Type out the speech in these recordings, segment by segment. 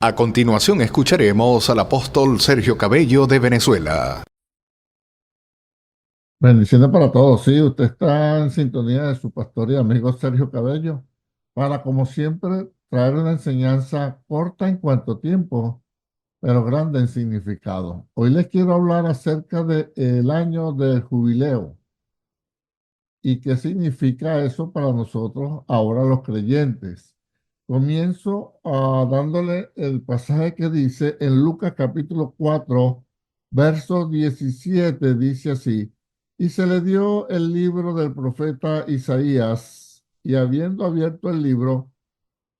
A continuación escucharemos al apóstol Sergio Cabello de Venezuela. Bendiciones para todos. Sí, usted está en sintonía de su pastor y amigo Sergio Cabello para, como siempre, traer una enseñanza corta en cuanto tiempo, pero grande en significado. Hoy les quiero hablar acerca del año del jubileo y qué significa eso para nosotros ahora los creyentes. Comienzo dándole el pasaje que dice en Lucas capítulo 4, verso 17, dice así: y se le dio el libro del profeta Isaías, y habiendo abierto el libro,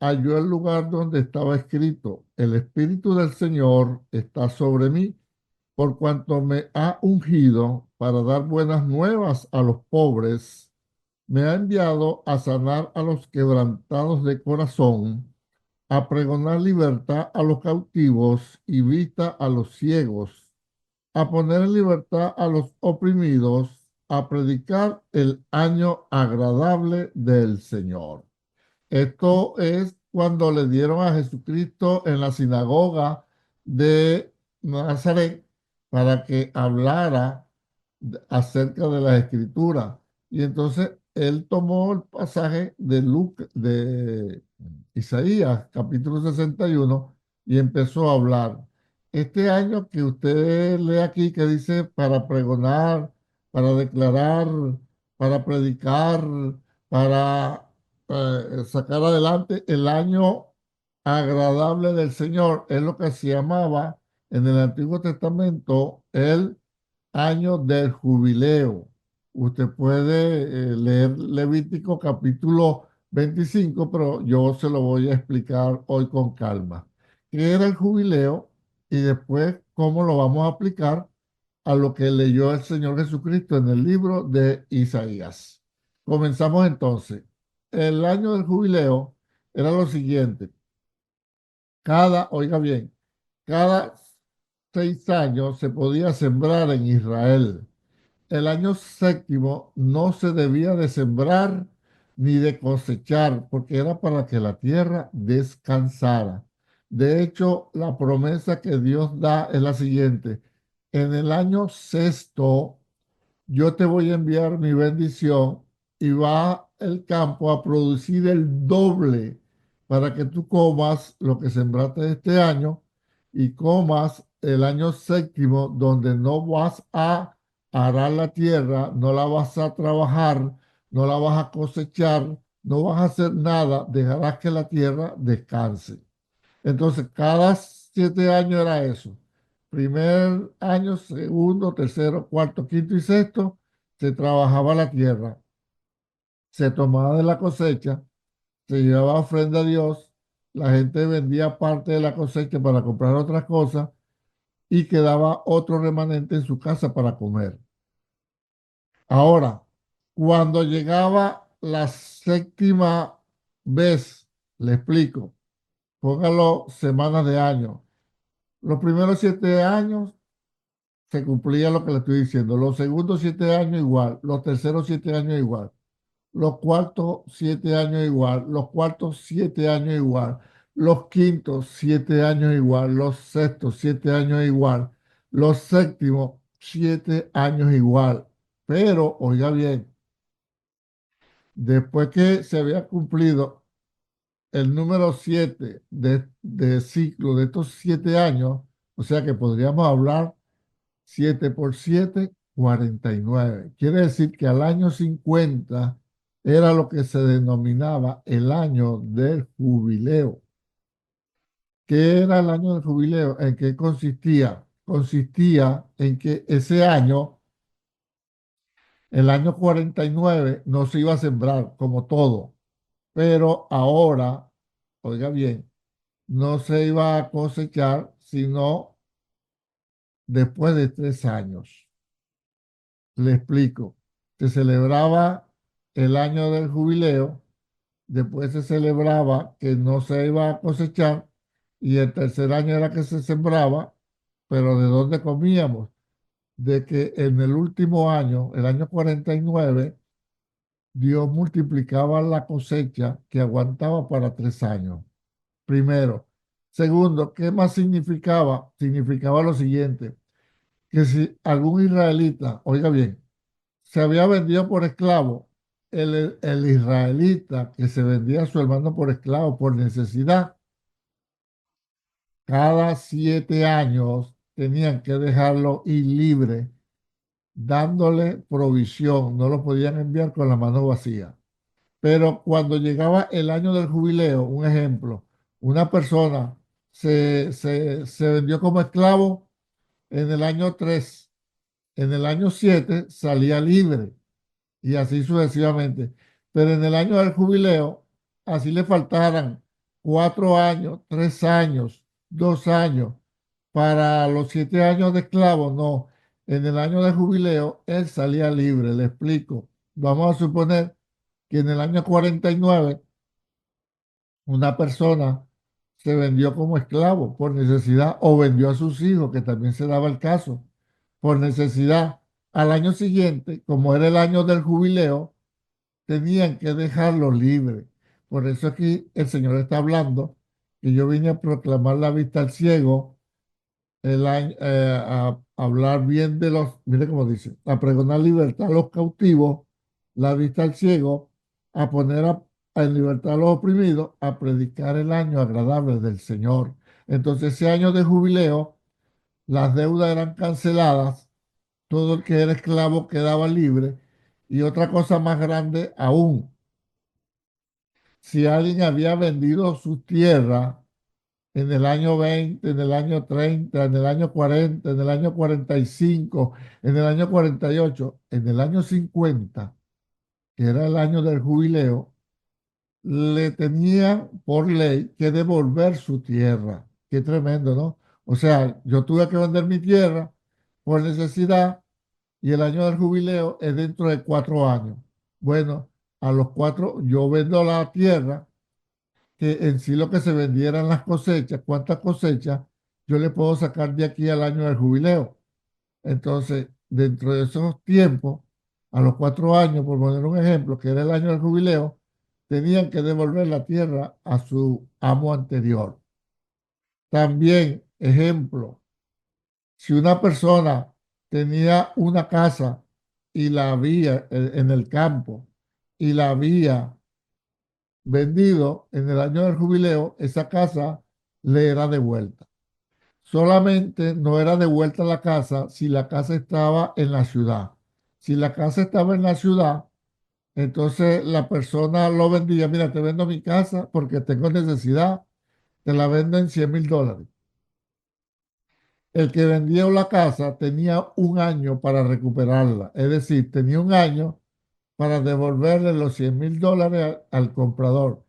halló el lugar donde estaba escrito: el Espíritu del Señor está sobre mí, por cuanto me ha ungido para dar buenas nuevas a los pobres, me ha enviado a sanar a los quebrantados de corazón, a pregonar libertad a los cautivos y vista a los ciegos, a poner en libertad a los oprimidos, a predicar el año agradable del Señor. Esto es cuando le dieron a Jesucristo en la sinagoga de Nazaret para que hablara acerca de las escrituras. Y entonces él tomó el pasaje de Isaías, capítulo 61, y empezó a hablar. Este año que usted lee aquí, que dice para pregonar, para declarar, para predicar, para sacar adelante el año agradable del Señor, es lo que se llamaba en el Antiguo Testamento el año del jubileo. Usted puede leer Levítico capítulo 25, pero yo se lo voy a explicar hoy con calma. ¿Qué era el jubileo? Y después cómo lo vamos a aplicar a lo que leyó el Señor Jesucristo en el libro de Isaías. Comenzamos entonces. El año del jubileo era lo siguiente. Oiga bien, cada 6 años se podía sembrar en Israel. El año séptimo no se debía de sembrar ni de cosechar, porque era para que la tierra descansara. De hecho, la promesa que Dios da es la siguiente: en el año sexto yo te voy a enviar mi bendición y va el campo a producir el doble para que tú comas lo que sembraste este año y comas el año séptimo, donde no vas a arar la tierra, no la vas a trabajar, no la vas a cosechar, no vas a hacer nada, dejarás que la tierra descanse. Entonces, cada 7 años era eso. Primer año, segundo, tercero, cuarto, quinto y sexto, se trabajaba la tierra, se tomaba de la cosecha, se llevaba ofrenda a Dios, la gente vendía parte de la cosecha para comprar otras cosas y quedaba otro remanente en su casa para comer. Ahora, cuando llegaba la séptima vez, le explico, póngalo semanas de año. Los primeros 7 años se cumplía lo que le estoy diciendo. Los segundos 7 años igual. Los terceros 7 años igual. Los cuartos 7 años igual. Los cuartos 7 años igual. Los quintos 7 años igual. Los sextos 7 años igual. Los séptimos 7 años igual. Pero, oiga bien, después que se había cumplido el número 7 de ciclo de estos 7 años, o sea que podríamos hablar 7 por 7, 49. Quiere decir que al año 50 era lo que se denominaba el año del jubileo. ¿Qué era el año del jubileo? ¿En qué consistía? Consistía en que ese año, el año 49, no se iba a sembrar como todo, pero ahora, oiga bien, no se iba a cosechar sino después de 3 años. Le explico. Se celebraba el año del jubileo, después se celebraba que no se iba a cosechar y el tercer año era que se sembraba, pero ¿de dónde comíamos? De que en el último año, el año 49, Dios multiplicaba la cosecha que aguantaba para 3 años. Primero. Segundo, ¿qué más significaba? Significaba lo siguiente, que si algún israelita, oiga bien, se había vendido por esclavo, el israelita que se vendía a su hermano por esclavo por necesidad, cada 7 años tenían que dejarlo ir libre, dándole provisión, no lo podían enviar con la mano vacía. Pero cuando llegaba el año del jubileo, un ejemplo, una persona se vendió como esclavo en el año 3, en el año 7 salía libre y así sucesivamente. Pero en el año del jubileo, así le faltaran 4 años, 3 años, 2 años para los 7 años de esclavo, no. En el año de jubileo, él salía libre. Le explico. Vamos a suponer que en el año 49 una persona se vendió como esclavo por necesidad o vendió a sus hijos, que también se daba el caso, por necesidad. Al año siguiente, como era el año del jubileo, tenían que dejarlo libre. Por eso aquí el Señor está hablando que yo vine a proclamar la vista al ciego, a hablar bien de los, mire cómo dice, a pregonar libertad a los cautivos, la vista al ciego, a poner en libertad a los oprimidos, a predicar el año agradable del Señor. Entonces, ese año de jubileo, las deudas eran canceladas, todo el que era esclavo quedaba libre. Y otra cosa más grande aún, si alguien había vendido su tierra en el año 20, en el año 30, en el año 40, en el año 45, en el año 48, en el año 50, que era el año del jubileo, le tenía por ley que devolver su tierra. Qué tremendo, ¿no? O sea, yo tuve que vender mi tierra por necesidad y el año del jubileo es dentro de 4 años. Bueno, a los 4 yo vendo la tierra, que en sí lo que se vendieran las cosechas, cuántas cosechas yo le puedo sacar de aquí al año del jubileo. Entonces, dentro de esos tiempos, a los 4 años, por poner un ejemplo, que era el año del jubileo, tenían que devolver la tierra a su amo anterior. También, ejemplo, si una persona tenía una casa y la había en el campo y la había vendido en el año del jubileo, esa casa le era devuelta. Solamente no era devuelta la casa si la casa estaba en la ciudad. Si la casa estaba en la ciudad, entonces la persona lo vendía, mira, te vendo mi casa porque tengo necesidad, te la vendo en $100,000. El que vendió la casa tenía un año para recuperarla, es decir, tenía un año para devolverle los $100,000 al comprador.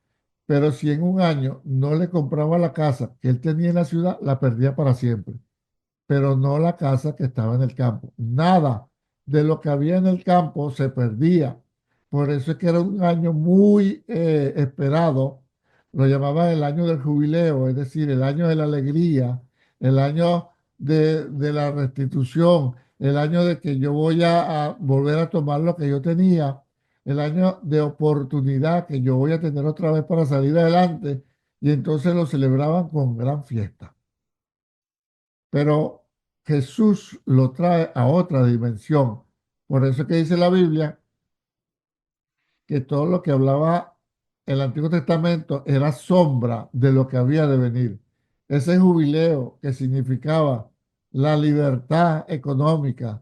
Pero si en un año no le compraba la casa que él tenía en la ciudad, la perdía para siempre, pero no la casa que estaba en el campo. Nada de lo que había en el campo se perdía. Por eso es que era un año muy esperado. Lo llamaban el año del jubileo, es decir, el año de la alegría, el año de la restitución, el año de que yo voy a volver a tomar lo que yo tenía, el año de oportunidad que yo voy a tener otra vez para salir adelante. Y entonces lo celebraban con gran fiesta. Pero Jesús lo trae a otra dimensión. Por eso es que dice la Biblia que todo lo que hablaba el Antiguo Testamento era sombra de lo que había de venir. Ese jubileo que significaba la libertad económica,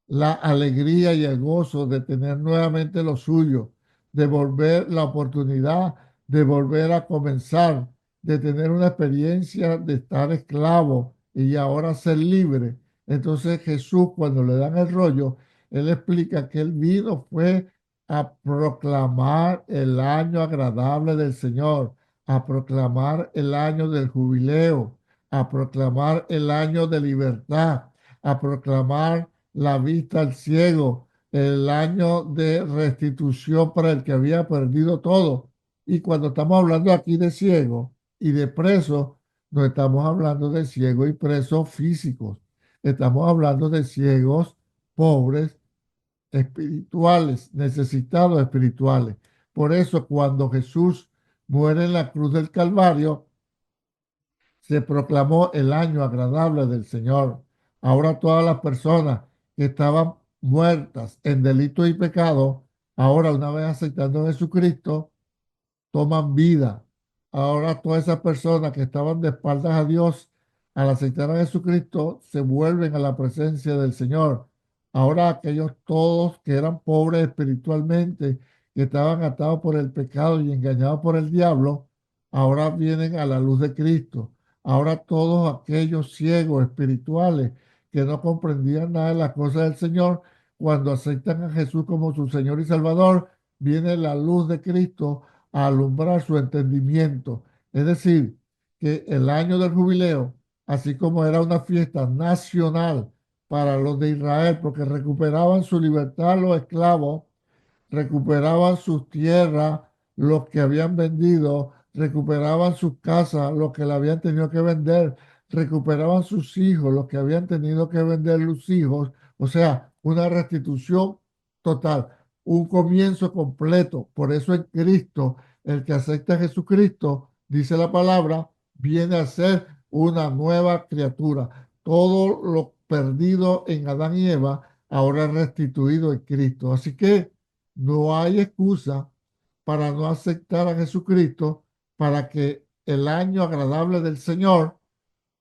la alegría y el gozo de tener nuevamente lo suyo, de volver la oportunidad de volver a comenzar, de tener una experiencia de estar esclavo y ahora ser libre. Entonces Jesús, cuando le dan el rollo, él explica que él vino fue a proclamar el año agradable del Señor, a proclamar el año del jubileo, a proclamar el año de libertad, a proclamar la vista al ciego, el año de restitución para el que había perdido todo. Y cuando estamos hablando aquí de ciego y de presos, no estamos hablando de ciegos y presos físicos, estamos hablando de ciegos pobres espirituales, necesitados espirituales. Por eso cuando Jesús muere en la cruz del Calvario, se proclamó el año agradable del Señor. Ahora todas las personas que estaban muertas en delitos y pecados, ahora una vez aceptando a Jesucristo, toman vida. Ahora todas esas personas que estaban de espaldas a Dios, al aceptar a Jesucristo, se vuelven a la presencia del Señor. Ahora aquellos todos que eran pobres espiritualmente, que estaban atados por el pecado y engañados por el diablo, ahora vienen a la luz de Cristo. Ahora todos aquellos ciegos espirituales que no comprendían nada de las cosas del Señor, cuando aceptan a Jesús como su Señor y Salvador, viene la luz de Cristo a alumbrar su entendimiento. Es decir, que el año del jubileo, así como era una fiesta nacional para los de Israel, porque recuperaban su libertad los esclavos, recuperaban sus tierras, los que habían vendido, recuperaban sus casas, los que la habían tenido que vender, recuperaban sus hijos, los que habían tenido que vender los hijos, o sea, una restitución total, un comienzo completo. Por eso en Cristo, el que acepta a Jesucristo, dice la palabra, viene a ser una nueva criatura. Todo lo perdido en Adán y Eva, ahora restituido en Cristo. Así que no hay excusa para no aceptar a Jesucristo, para que el año agradable del Señor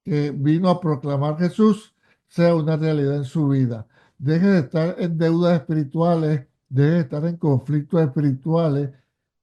que vino a proclamar Jesús sea una realidad en su vida. Deje de estar en deudas espirituales, deje de estar en conflictos espirituales,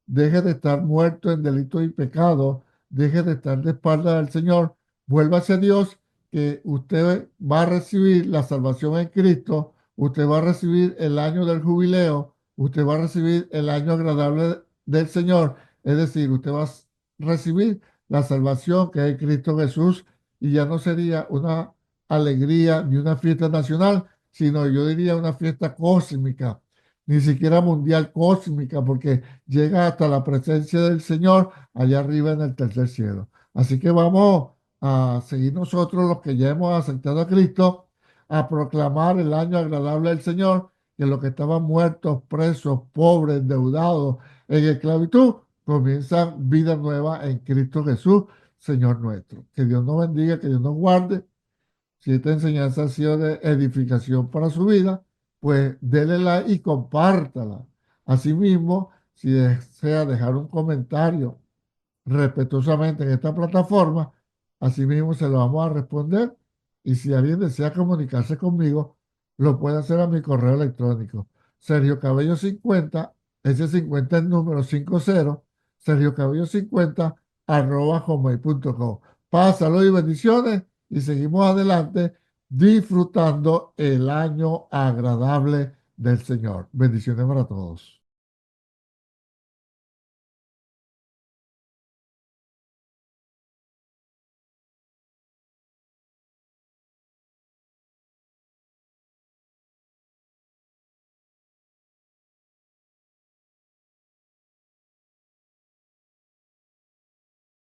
deje de estar muerto en delitos y pecados, deje de estar de espalda del Señor, vuelva hacia Dios, que usted va a recibir la salvación en Cristo, usted va a recibir el año del jubileo, usted va a recibir el año agradable del Señor, es decir, usted va a recibir la salvación que es Cristo Jesús, y ya no sería una alegría ni una fiesta nacional, sino yo diría una fiesta cósmica, ni siquiera mundial, cósmica, porque llega hasta la presencia del Señor allá arriba en el tercer cielo. Así que vamos a seguir nosotros los que ya hemos aceptado a Cristo, a proclamar el año agradable del Señor, que los que estaban muertos, presos, pobres, endeudados, en esclavitud, comienzan vida nueva en Cristo Jesús, Señor nuestro. Que Dios nos bendiga, que Dios nos guarde. Si esta enseñanza ha sido de edificación para su vida, pues déle like y compártala. Asimismo, si desea dejar un comentario respetuosamente en esta plataforma, asimismo se lo vamos a responder. Y si alguien desea comunicarse conmigo, lo puede hacer a mi correo electrónico. Sergio Cabello 50, ese 50 es el número 50, Sergio Cabello 50 @gmail.com. Pásalo y bendiciones y seguimos adelante disfrutando el año agradable del Señor. Bendiciones para todos.